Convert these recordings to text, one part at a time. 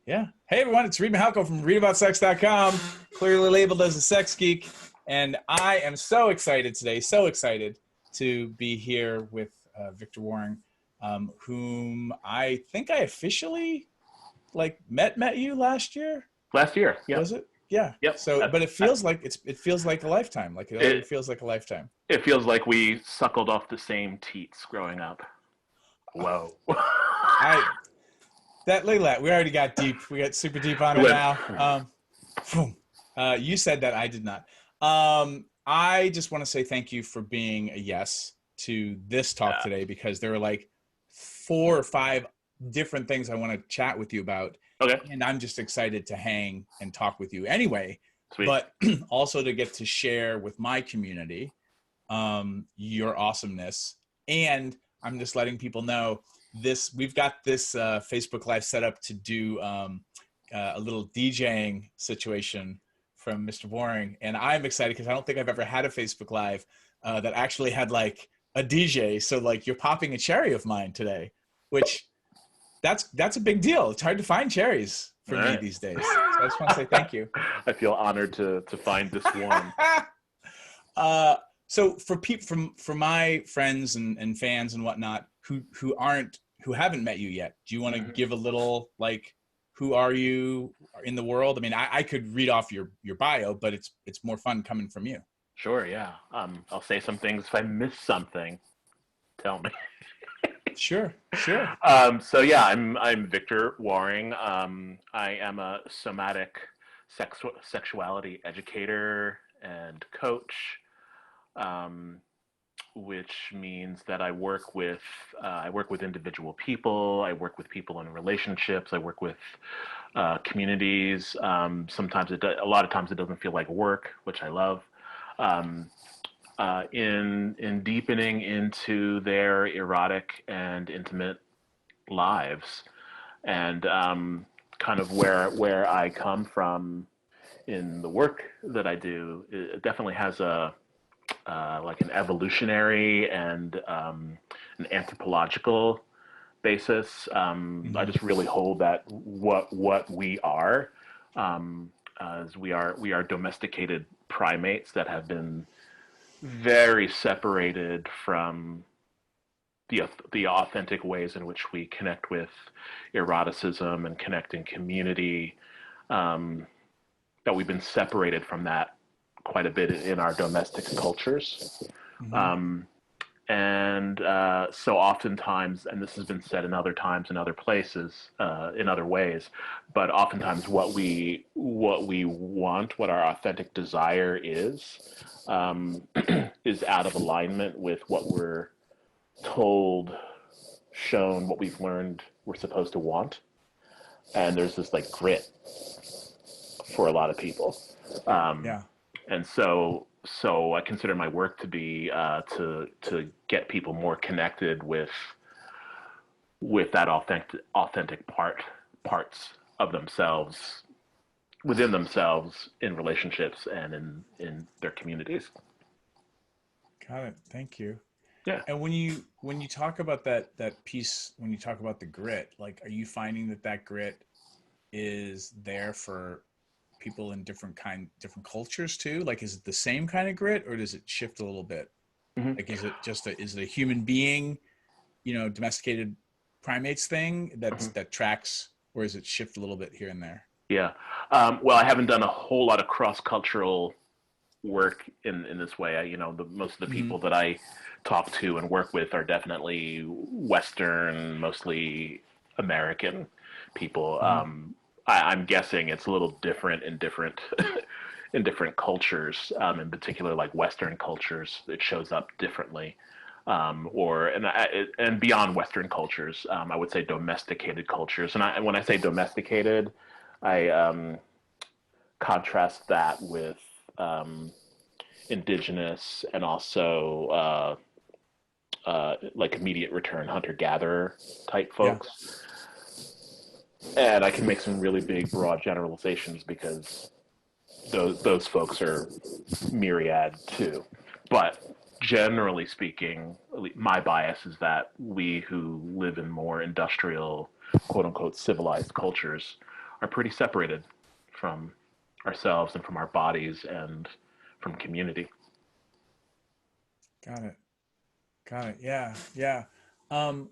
Yeah. Hey, everyone. It's Reed Mahalko from readaboutsex.com, clearly labeled as a sex geek. And I am so excited today, so excited to be here with Victor Waring, whom I think I officially met you last year. Last year, yep. Was it? Yeah. Yep. So, but it feels like it feels like a lifetime. Like it already feels like a lifetime. It feels like we suckled off the same teats growing up. Whoa. Look at that. We already got deep. We got super deep on it now. You said that, I did not. I just want to say thank you for being a yes to this talk today, because there were like 4 or 5 different things I want to chat with you about. Okay. And I'm just excited to hang and talk with you anyway. Sweet. But also to get to share with my community your awesomeness. And I'm just letting people know we've got this Facebook Live set up to do a little DJing situation from Mr. Waring, and I'm excited because I don't think I've ever had a Facebook Live that actually had like a DJ. So like you're popping a cherry of mine today, which that's a big deal. It's hard to find cherries for me these days. So I just want to say thank you. I feel honored to find this one. So for my friends and fans and whatnot who haven't met you yet, do you want to give a little, like, who are you in the world? I mean, I could read off your bio, but it's more fun coming from you. Sure, yeah. I'll say some things. If I miss something, tell me. Sure. So yeah, I'm Victor Waring. I am a somatic sexuality educator and coach, which means that I work with individual people. I work with people in relationships. I work with communities. Sometimes a lot of times it doesn't feel like work, which I love. In deepening into their erotic and intimate lives, and kind of where I come from in the work that I do, it definitely has like an evolutionary and an anthropological basis. I just really hold that what we are, as we are domesticated primates that have been very separated from the authentic ways in which we connect with eroticism and connect in community. That we've been separated from that quite a bit in our domestic cultures. So oftentimes, and this has been said in other times, in other places, in other ways, but oftentimes what we want, what our authentic desire is out of alignment with what we're told, shown, what we've learned we're supposed to want. And there's this like grit for a lot of people. And so I consider my work to be to get people more connected with that authentic parts of themselves, within themselves, in relationships and in their communities. Got it. Thank you. Yeah. And when you talk about that piece, when you talk about the grit, like, are you finding that grit is there for people in different cultures too? Like, is it the same kind of grit, or does it shift a little bit? Like, is it just is it a human being, domesticated primates thing that tracks, or is it shift a little bit here and there? Yeah. Well, I haven't done a whole lot of cross-cultural work in this way. Most of the people that I talk to and work with are definitely Western, mostly American people. I'm guessing it's a little different in different in different cultures. In particular, like Western cultures, it shows up differently. And beyond Western cultures, I would say domesticated cultures. And when I say domesticated, I contrast that with indigenous and also like immediate return hunter-gatherer type folks. And I can make some really big, broad generalizations because those folks are myriad too. But generally speaking, my bias is that we who live in more industrial, quote unquote, civilized cultures are pretty separated from ourselves and from our bodies and from community. Got it. Got it. Yeah. Yeah. Um,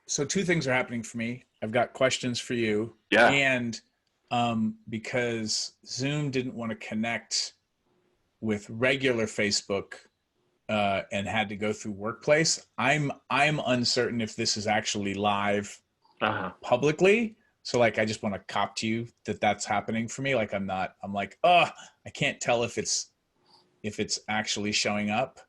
so two things are happening for me. I've got questions for you, Yeah. and because Zoom didn't want to connect with regular Facebook and had to go through Workplace, I'm uncertain if this is actually live Uh-huh. publicly. So like, I just want to cop to you that that's happening for me. Like, I'm like, oh, I can't tell if it's actually showing up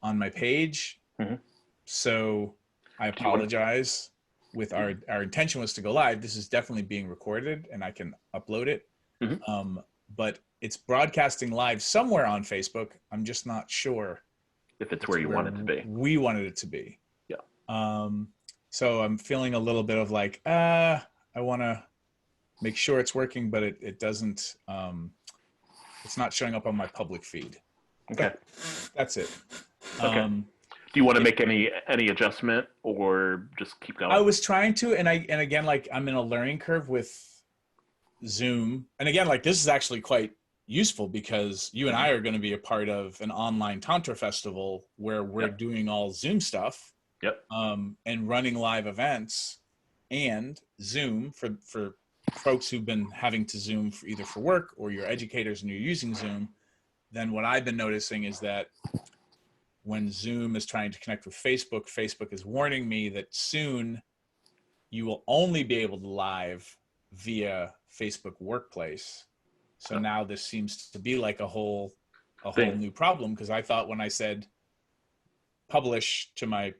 on my page. Mm-hmm. So I Do you want apologize. With our intention was to go live. This is definitely being recorded and I can upload it. mm-hmm. But it's broadcasting live somewhere on Facebook. I'm just not sure if it's where you want it to be? we wanted it to be. Yeah. So I'm feeling a little bit of like, I want to make sure it's working, but it doesn't, it's not showing up on my public feed. Okay. That's it. Okay. Do you want to make any adjustment or just keep going? I was trying to, and again, like I'm in a learning curve with Zoom. And again, like this is actually quite useful because you and I are going to be a part of an online Tantra festival where we're doing all Zoom stuff. Yep. And running live events, and Zoom for folks who've been having to Zoom for either for work or you're educators and you're using Zoom. Then what I've been noticing is that when Zoom is trying to connect with Facebook, Facebook is warning me that soon you will only be able to live via Facebook Workplace. So now this seems to be like a whole new problem, because I thought when I said publish to my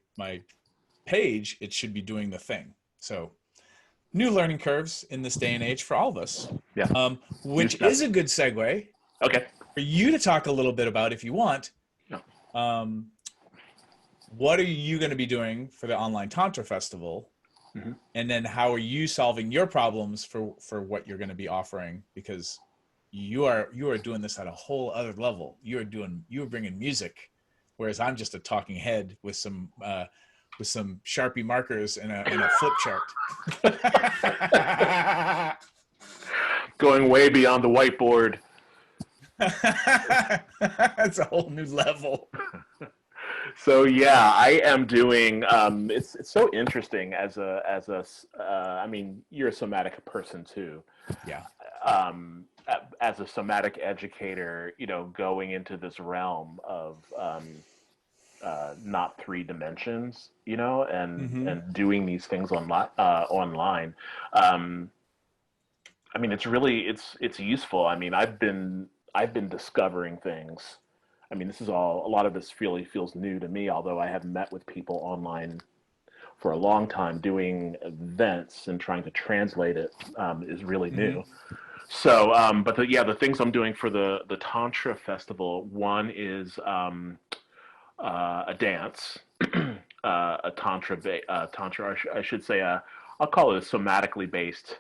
page, it should be doing the thing. So new learning curves in this day and age for all of us. Yeah. Which is a good segue. Okay. For you to talk a little bit about, if you want. Yeah. What are you going to be doing for the online Tantra festival? Mm-hmm. And then how are you solving your problems for what you're going to be offering? Because you are doing this at a whole other level. You are bringing music, whereas I'm just a talking head with some Sharpie markers and a flip chart. Going way beyond the whiteboard. That's a whole new level. So yeah, I am doing. It's so interesting as a. I mean, you're a somatic person too. Yeah. As a somatic educator, going into this realm of not 3 dimensions, and doing these things online. I mean, it's useful. I mean, I've been discovering things. I mean, a lot of this really feels new to me, although I have met with people online for a long time. Doing events and trying to translate it is really new. So, but the things I'm doing for the Tantra festival, one is a dance, a Tantra, I should say, I'll call it a somatically based,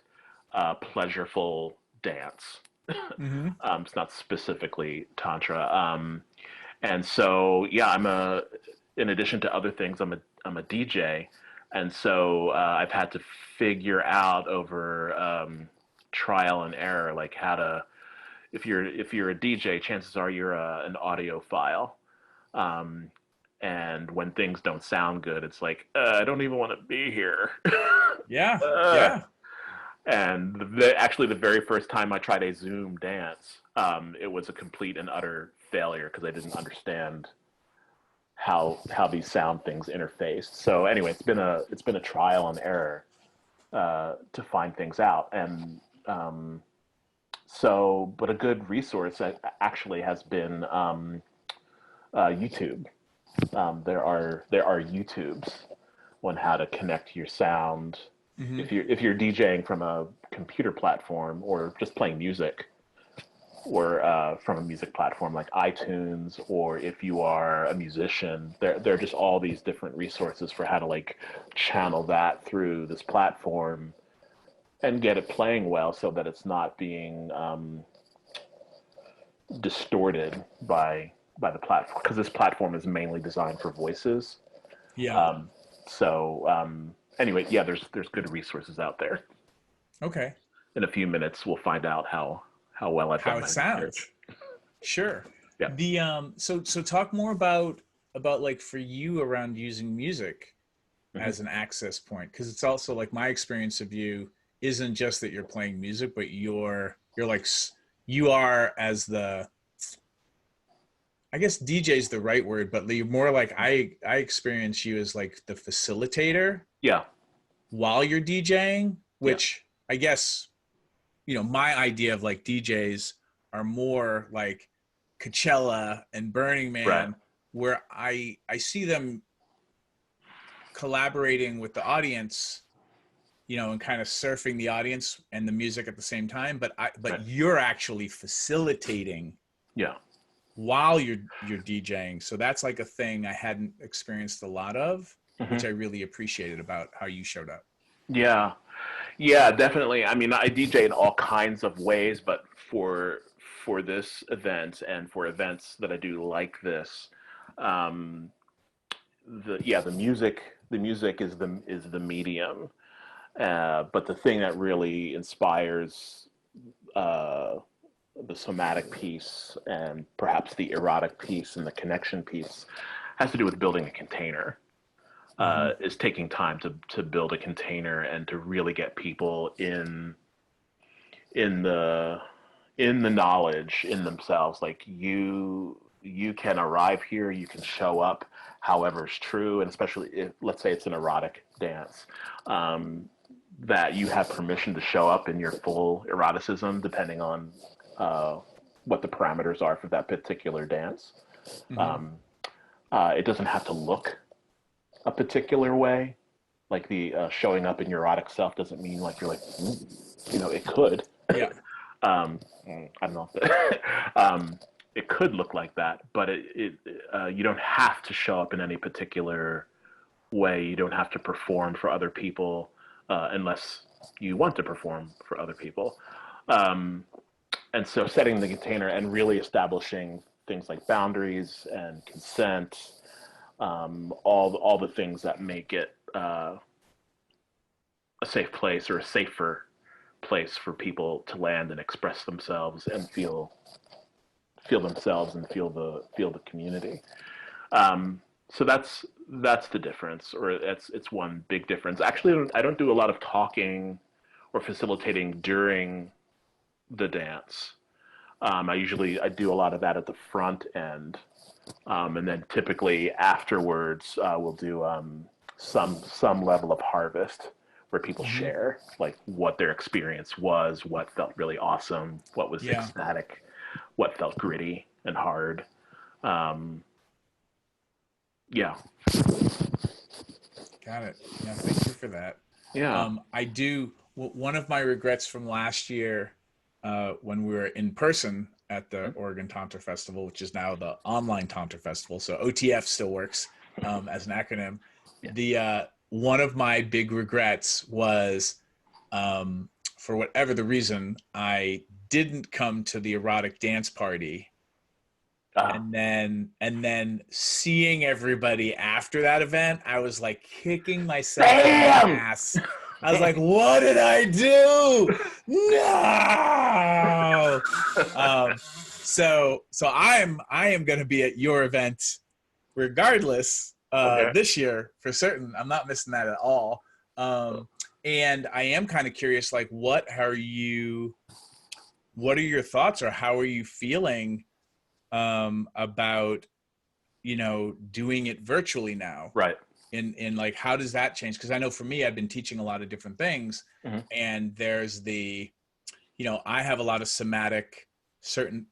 pleasureful dance. It's not specifically Tantra. And so, yeah, in addition to other things, I'm a DJ. And so I've had to figure out over trial and error, like how to, if you're a DJ, chances are you're an audiophile. And when things don't sound good, it's like, I don't even want to be here. Yeah. Yeah. And actually, the very first time I tried a Zoom dance, it was a complete and utter failure because I didn't understand how these sound things interfaced. So anyway, it's been a trial and error to find things out. And but a good resource actually has been YouTube. There are YouTubes on how to connect your sound. If you're DJing from a computer platform or just playing music, or from a music platform like iTunes, or if you are a musician, there are just all these different resources for how to like channel that through this platform and get it playing well so that it's not being distorted by the platform, because this platform is mainly designed for voices. Yeah. Anyway, yeah, there's good resources out there. Okay. in a few minutes we'll find out how well I've How done it my research. sounds. Sure. Yeah. The so talk more about like for you around using music Hmm. as an access point, because it's also like my experience of you isn't just that you're playing music, but you're like you are as the, I guess DJ is the right word, but you're more like I experience you as like the facilitator Yeah. while you're DJing, Yeah. which I guess, my idea of like DJs are more like Coachella and Burning Right. Man, where I see them collaborating with the audience, and kind of surfing the audience and the music at the same time. But Right. you're actually facilitating Yeah. while you're DJing. So that's like a thing I hadn't experienced a lot of, Hmm. which I really appreciated about how you showed up. Yeah. Yeah, definitely. I mean, I DJ in all kinds of ways, but for this event and for events that I do like this, um, the music is the medium. But the thing that really inspires uh, the somatic piece and perhaps the erotic piece and the connection piece has to do with building a container. Mm-hmm. Is taking time to build a container and to really get people in the in the knowledge in themselves. Like you can arrive here, you can show up however is true, and especially if, let's say it's an erotic dance, um, that you have permission to show up in your full eroticism depending on uh, what the parameters are for that particular dance. Mm-hmm. um, it doesn't have to look a particular way. Like the showing up in your erotic self doesn't mean like you're like, it could. Yeah. um, I don't know. um, it could look like that, but you don't have to show up in any particular way. You don't have to perform for other people unless you want to perform for other people. Um, and so setting the container and really establishing things like boundaries and consent, all the things that make it a safe place or a safer place for people to land and express themselves and feel themselves and feel the community. So that's the difference, or it's one big difference. Actually, I don't do a lot of talking or facilitating during the dance. I do a lot of that at the front end, and then typically afterwards we'll do some level of harvest where people Mm-hmm. share like what their experience was, what felt really awesome, what was Yeah. ecstatic, what felt gritty and hard. Um, yeah, Got it. Yeah. Thank you for that. yeah. I do. One of my regrets from last year, when we were in person at the Oregon Tantra Festival, which is now the online Tantra Festival, so OTF still works as an acronym. Yeah. The one of my big regrets was, for whatever the reason, I didn't come to the erotic dance party, Uh, and then seeing everybody after that event, I was like kicking myself in the Bam! ass. I was like, what did I do? No. So I am going to be at your event regardless, Okay. this year for certain. I'm not missing that at all. And I am kind of curious, like, what are your thoughts, or how are you feeling about doing it virtually now, Right. in like, how does that change? Because I know for me, I've been teaching a lot of different things, Hmm. and there's I have a lot of somatic, certain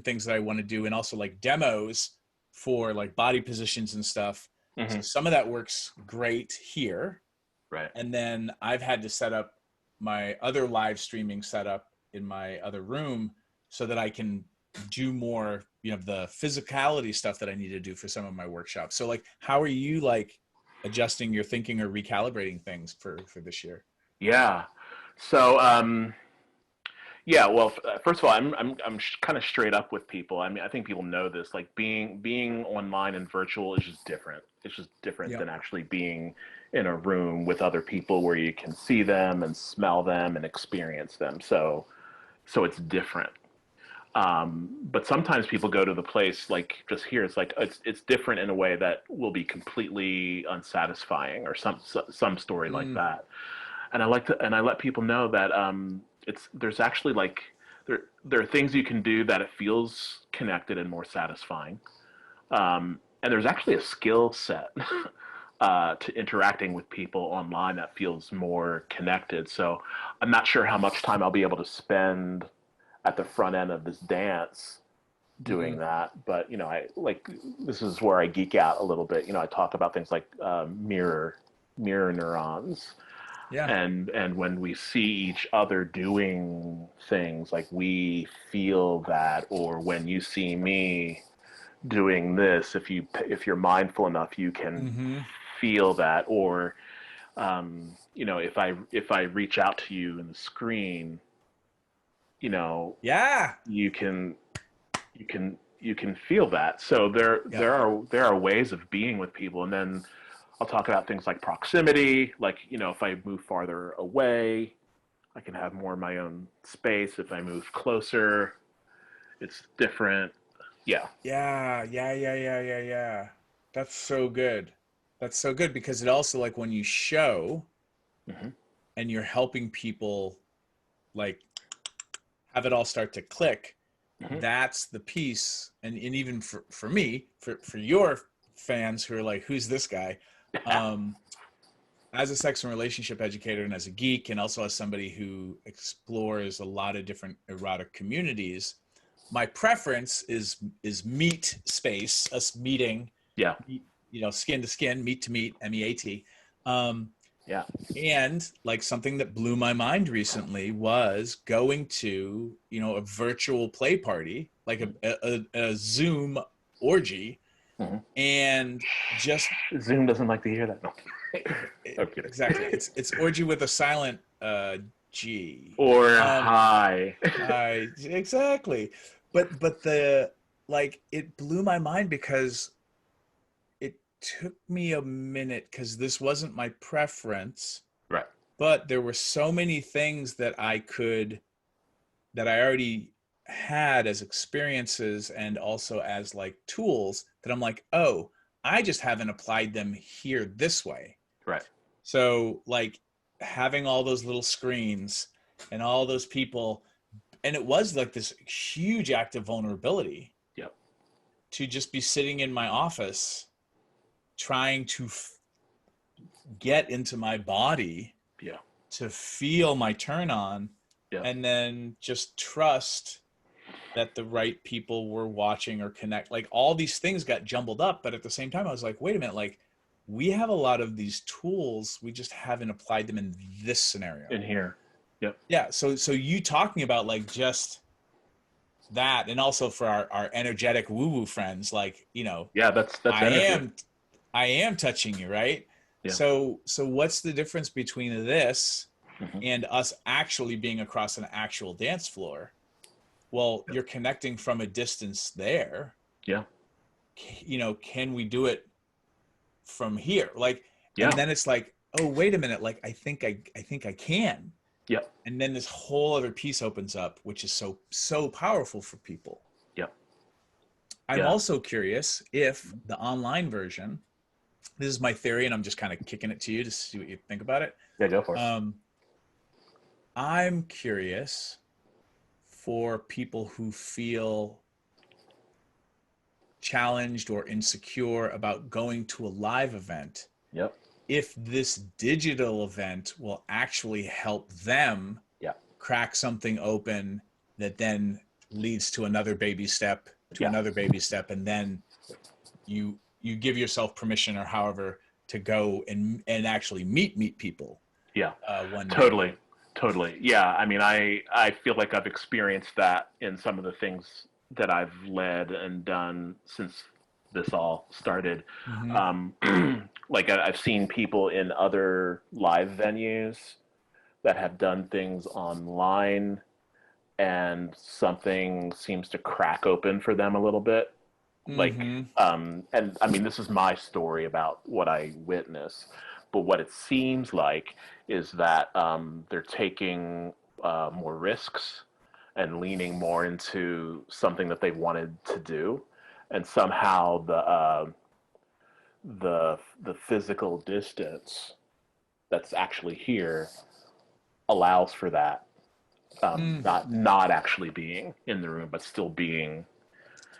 things that I want to do, and also like demos for like body positions and stuff. So Hmm. some of that works great here, Right. and then I've had to set up my other live streaming setup in my other room so that I can do more, the physicality stuff that I need to do for some of my workshops. So like, how are you like adjusting your thinking or recalibrating things for this year? Yeah. So, yeah. Well, first of all, I'm kind of straight up with people. I mean, I think people know this. Like being online and virtual is just different. It's just different Yeah. than actually being in a room with other people where you can see them and smell them and experience them. So it's different. But sometimes people go to the place like just here. It's like it's different in a way that will be completely unsatisfying, or some story like Mm. that. And I let people know that there's actually like there are things you can do that it feels connected and more satisfying. And there's actually a skill set to interacting with people online that feels more connected. So I'm not sure how much time I'll be able to spend at the front end of this dance doing Mm-hmm. that. But I like, this is where I geek out a little bit. I talk about things like mirror neurons, Yeah. and when we see each other doing things, like we feel that. Or when you see me doing this, if you're mindful enough, you can Mm-hmm. feel that. Or if I reach out to you in the screen, you know Yeah. you can you can feel that. So Yeah. there are ways of being with people. And then I'll talk about things like proximity, like if I move farther away, I can have more of my own space. If I move closer, it's different. Yeah. Yeah. Yeah. Yeah. Yeah. Yeah. Yeah. That's so good. That's so good because it also, like, when you show Hmm. and you're helping people, like, have it all start to click, Hmm. that's the piece. And even for me, for your fans who are like, who's this guy? Um, as a sex and relationship educator and as a geek, and also as somebody who explores a lot of different erotic communities, my preference is meet space, us meeting, Yeah. skin to skin, meet to meet, MEAT. Um, Yeah. and like something that blew my mind recently was going to, a virtual play party, like a Zoom orgy, Hmm. and just Zoom doesn't like to hear that. No. I'm kidding. exactly, it's orgy with a silent G. Or Um, hi. I exactly, but the like it blew my mind because it took me a minute because this wasn't my preference, Right. but there were so many things that I already had as experiences and also as like tools that I'm like, oh, I just haven't applied them here this way. Right. So like having all those little screens and all those people, and it was like this huge act of vulnerability Yep. to just be sitting in my office trying to get into my body Yeah. to feel my turn on, Yep. and then just trust that the right people were watching or connect. Like all these things got jumbled up, but at the same time I was like, wait a minute, like we have a lot of these tools, we just haven't applied them in this scenario. In here. Yep. Yeah, so you talking about like just that, and also for our energetic woo woo friends, like, Yeah, that's I energy. am I am touching you, right? Yeah. So what's the difference between this Hmm. and us actually being across an actual dance floor? Well, Yep. you're connecting from a distance there. Yeah. Can we do it from here? Like, and Yeah. then it's like, oh, wait a minute, like I think I can. Yep. And then this whole other piece opens up, which is so powerful for people. Yep. I'm Yeah. also curious if the online version, this is my theory, and I'm just kind of kicking it to you to see what you think about it. Yeah, go for it. Um, I'm curious for people who feel challenged or insecure about going to a live event, Yep. if this digital event will actually help them Yeah. crack something open that then leads to another baby step, to Yeah. another baby step, and then you give yourself permission, or however, to go and actually meet people Yeah. one day. Totally. Totally. Yeah. I mean, I feel like I've experienced that in some of the things that I've led and done since this all started. Mm-hmm. Um, like I've seen people in other live venues that have done things online, and something seems to crack open for them a little bit. Like, Mm-hmm. and I mean, this is my story about what I witnessed, But what it seems like is that they're taking more risks and leaning more into something that they've wanted to do, and somehow the physical distance that's actually here allows for that, not actually being in the room, but still being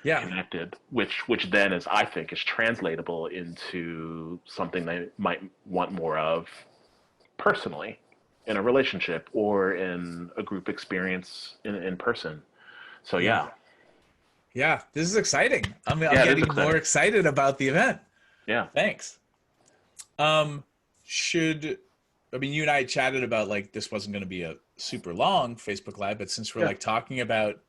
connected, which then is, I think, is translatable into something they might want more of personally in a relationship or in a group experience in person. So yeah. Yeah, this is exciting. I'm Yeah, it is getting more exciting. excited about the event. Yeah. Thanks. You and I chatted about like this wasn't going to be a super long Facebook Live, but since we're like talking about,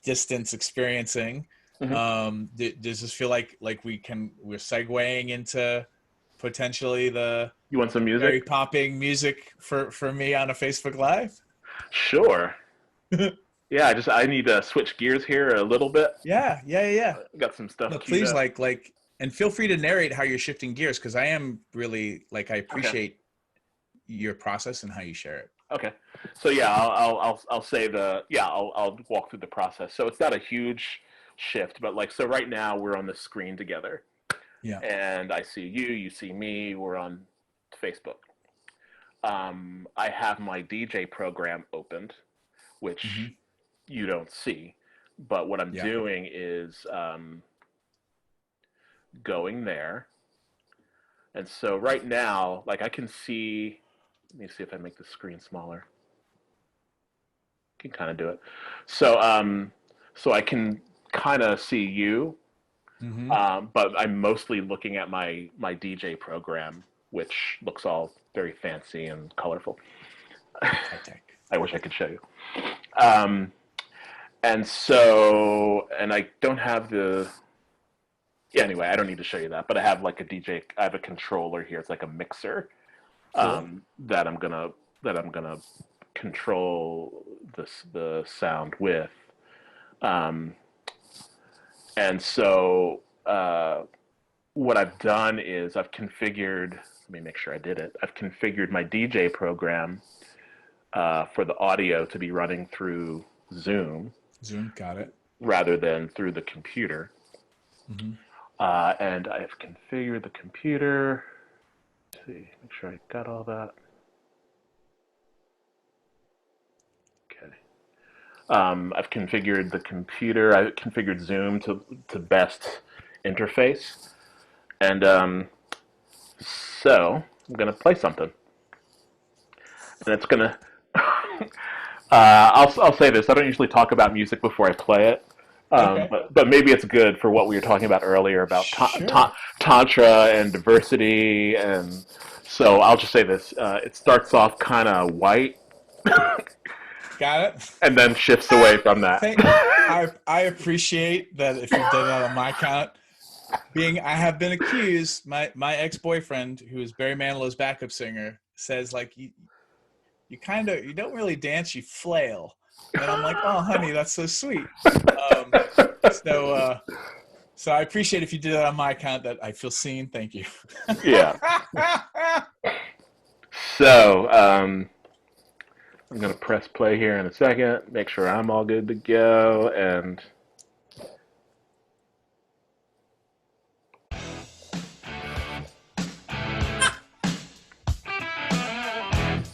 distance experiencing, Mhm. does this feel like we're segueing into potentially the You want some very music? popping music for me on a Facebook Live? Sure. Yeah, I need to switch gears here a little bit. Yeah. Got some stuff No, queued please, up. and feel free to narrate how you're shifting gears, because I am really I Okay. appreciate your process and how you share it. Okay. So yeah, I'll say I'll walk through the process. So it's not a huge shift, but so right now we're on the screen together, Yeah. and I see you, you see me. We're on Facebook. I have my DJ program opened, which you don't see, but what I'm doing is going there. And so right now, I can see, let me see if I make the screen smaller. Can kind of do it. So I can kind of see you, but I'm mostly looking at my DJ program, which looks all very fancy and colorful. I wish I could show you. And I don't have anyway, I don't need to show you that, but I have I have a controller here. It's like a mixer, that I'm gonna control the sound with. And so what I've done is I've configured, let me make sure I did it. I've configured my DJ program for the audio to be running through Zoom. Got it. Rather than through the computer. And I've configured the computer. Let's see, make sure I got all that. Okay. I've configured the computer. I configured Zoom to best interface. And so I'm going to play something. And it's going to... I'll say this. I don't usually talk about music before I play it. But maybe it's good for what we were talking about earlier about Tantra and diversity. And so I'll just say this. It starts off kind of white. Got it. And then shifts away from that. I appreciate that if you've done that on my account. I have been accused, my ex-boyfriend, who is Barry Manilow's backup singer, says you don't really dance, you flail. And I'm like, oh, honey, that's so sweet. So I appreciate if you did that on my account, that I feel seen. Thank you. Yeah. So I'm going to press play here in a second, make sure I'm all good to go. And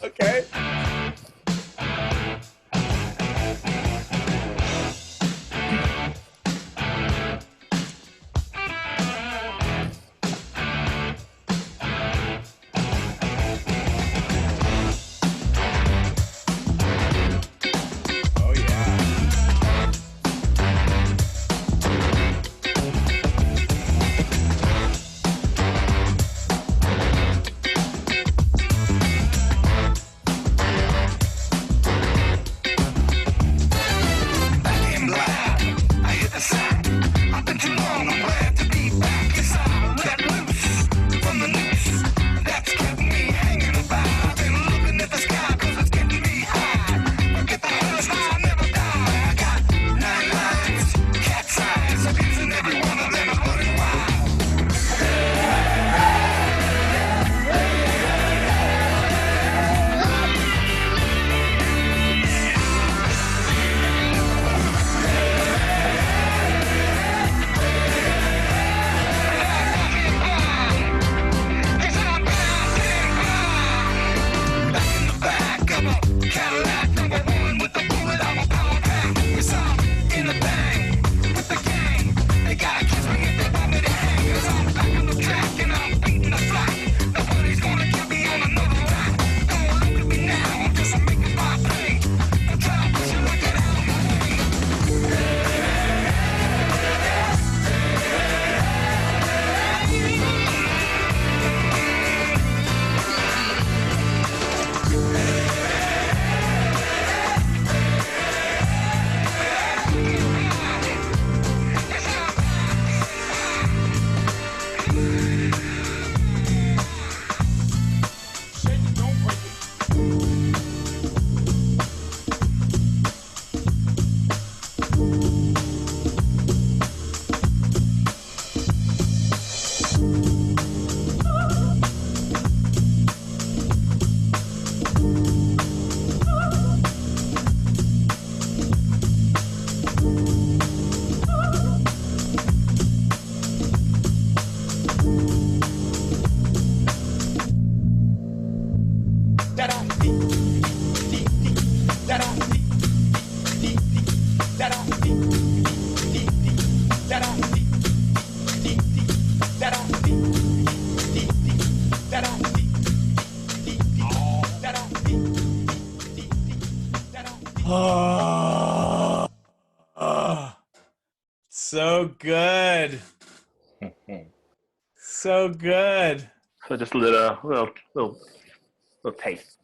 okay. Cadillac, number one with the bullet of a power pack. Yes, I'm in the bang with the gang. They gotta catch me if they want me to hang. Cause I'm back on the track and I'm beating the flat. Nobody's gonna get me on another track. Don't look at me now, I'm just making my pay. I'm trying to push it like it out of my way. Oh, so good. So good. So just a little taste.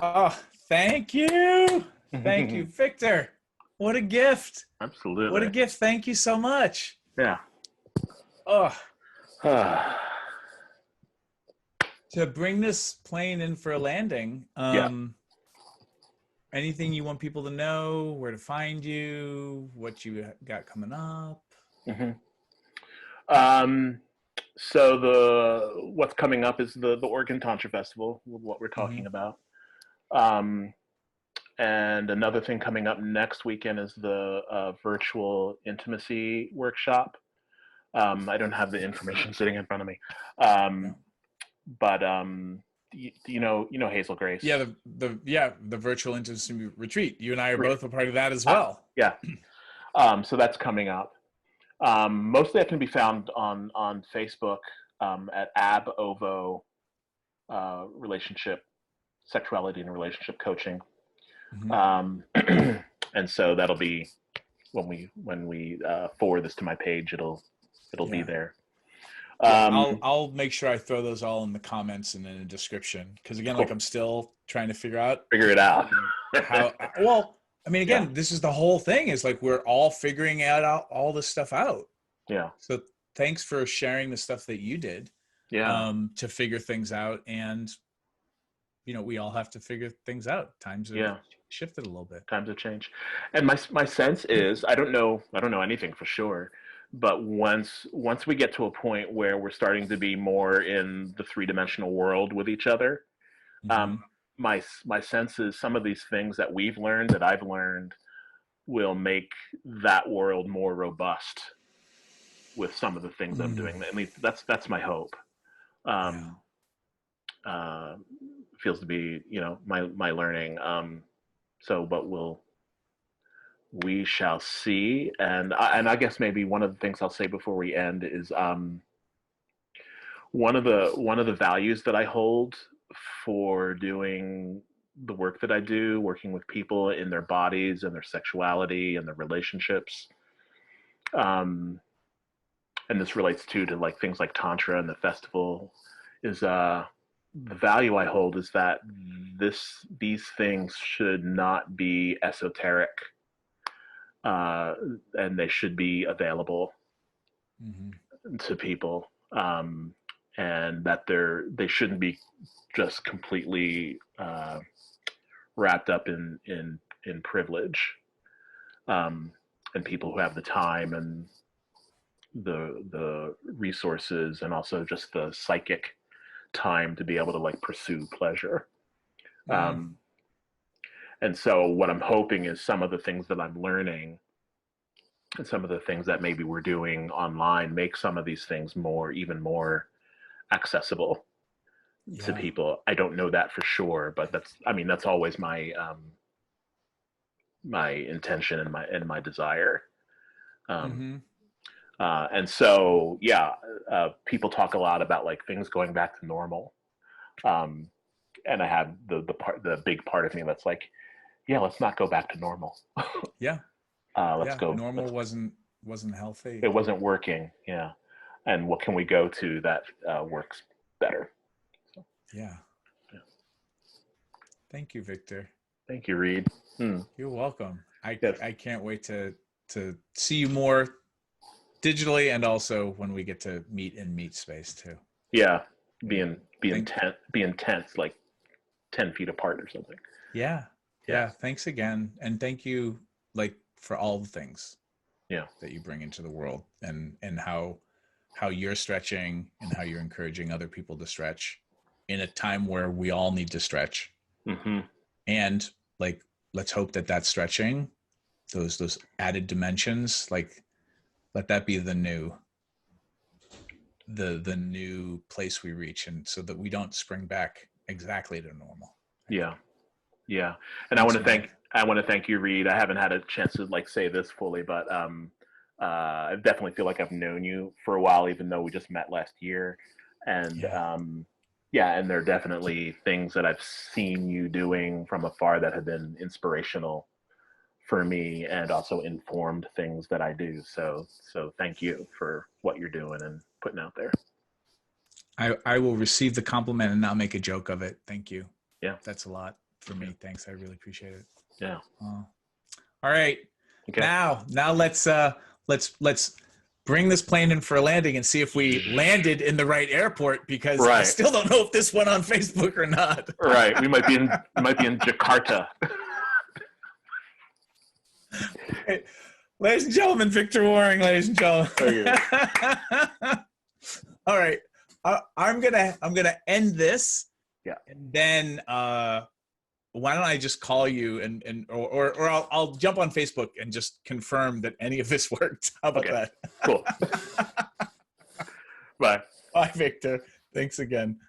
Oh, thank you. Thank you, Victor. What a gift. Absolutely. What a gift. Thank you so much. Yeah. Oh, to bring this plane in for a landing. Anything you want people to know, where to find you, what you got coming up? So what's coming up is the Oregon Tantra Festival, what we're talking about. And another thing coming up next weekend is the virtual intimacy workshop. I don't have the information sitting in front of me, but you know Hazel Grace. Yeah, the virtual intimacy retreat. You and I are both a part of that as well. Yeah. So that's coming up. Mostly that can be found on Facebook at ABOVO relationship, sexuality and relationship coaching. And so that'll be when we forward this to my page, it'll be there. I'll make sure I throw those all in the comments and in the description, because again, Cool. like I'm still trying to figure it out how. Well, I mean, again, this is the whole thing. Is like we're all figuring out all this stuff out. Yeah. So thanks for sharing the stuff that you did. Yeah. To figure things out, and we all have to figure things out. Times have shifted a little bit. Times have changed, and my sense is I don't know anything for sure, but once we get to a point where we're starting to be more in the three-dimensional world with each other, my sense is some of these things that we've learned, that I've learned, will make that world more robust with some of the things I'm doing. At least that's my hope. Feels to be my learning. But we shall see. And I guess maybe one of the things I'll say before we end is one of the values that I hold for doing the work that I do, working with people in their bodies and their sexuality and their relationships. And this relates to like things like Tantra and the festival, is the value I hold is that these things should not be esoteric, and they should be available to people, and that they shouldn't be just completely wrapped up in privilege, and people who have the time and the resources and also just the psychic time to be able to like pursue pleasure. And so what I'm hoping is some of the things that I'm learning and some of the things that maybe we're doing online make some of these things even more accessible to people. I don't know that for sure, but that's always my my intention and my desire. And so, people talk a lot about like things going back to normal. And I have the big part of me that's like, yeah, let's not go back to normal. Let's go. Normal wasn't healthy. It wasn't working. Yeah. And what can we go to that works better? So, yeah. Thank you, Victor. Thank you, Reed. You're welcome. I can't wait to see you more digitally, and also when we get to meet in meet space too. Yeah. Be intense, like 10 feet apart or something. Yeah. Thanks again. And thank you like for all the things that you bring into the world, and how you're stretching and how you're encouraging other people to stretch in a time where we all need to stretch. And like, let's hope that stretching, those added dimensions, like let that be the new place we reach, and so that we don't spring back exactly to normal. Yeah. And I want to thank you, Reed. I haven't had a chance to like say this fully, but I definitely feel like I've known you for a while, even though we just met last year. And and there are definitely things that I've seen you doing from afar that have been inspirational for me, and also informed things that I do. So thank you for what you're doing and putting out there. I will receive the compliment and not make a joke of it. Thank you. Yeah. That's a lot for me. Thanks. I really appreciate it. Yeah. All right. Okay. Now let's bring this plane in for a landing and see if we landed in the right airport, because I still don't know if this went on Facebook or not. Right. We might be in Jakarta. Hey, ladies and gentlemen, Victor Waring, ladies and gentlemen. All right. I'm gonna end this. Yeah. And then why don't I just call you or I'll jump on Facebook and just confirm that any of this worked. How about that? Cool. Bye. Bye, Victor. Thanks again.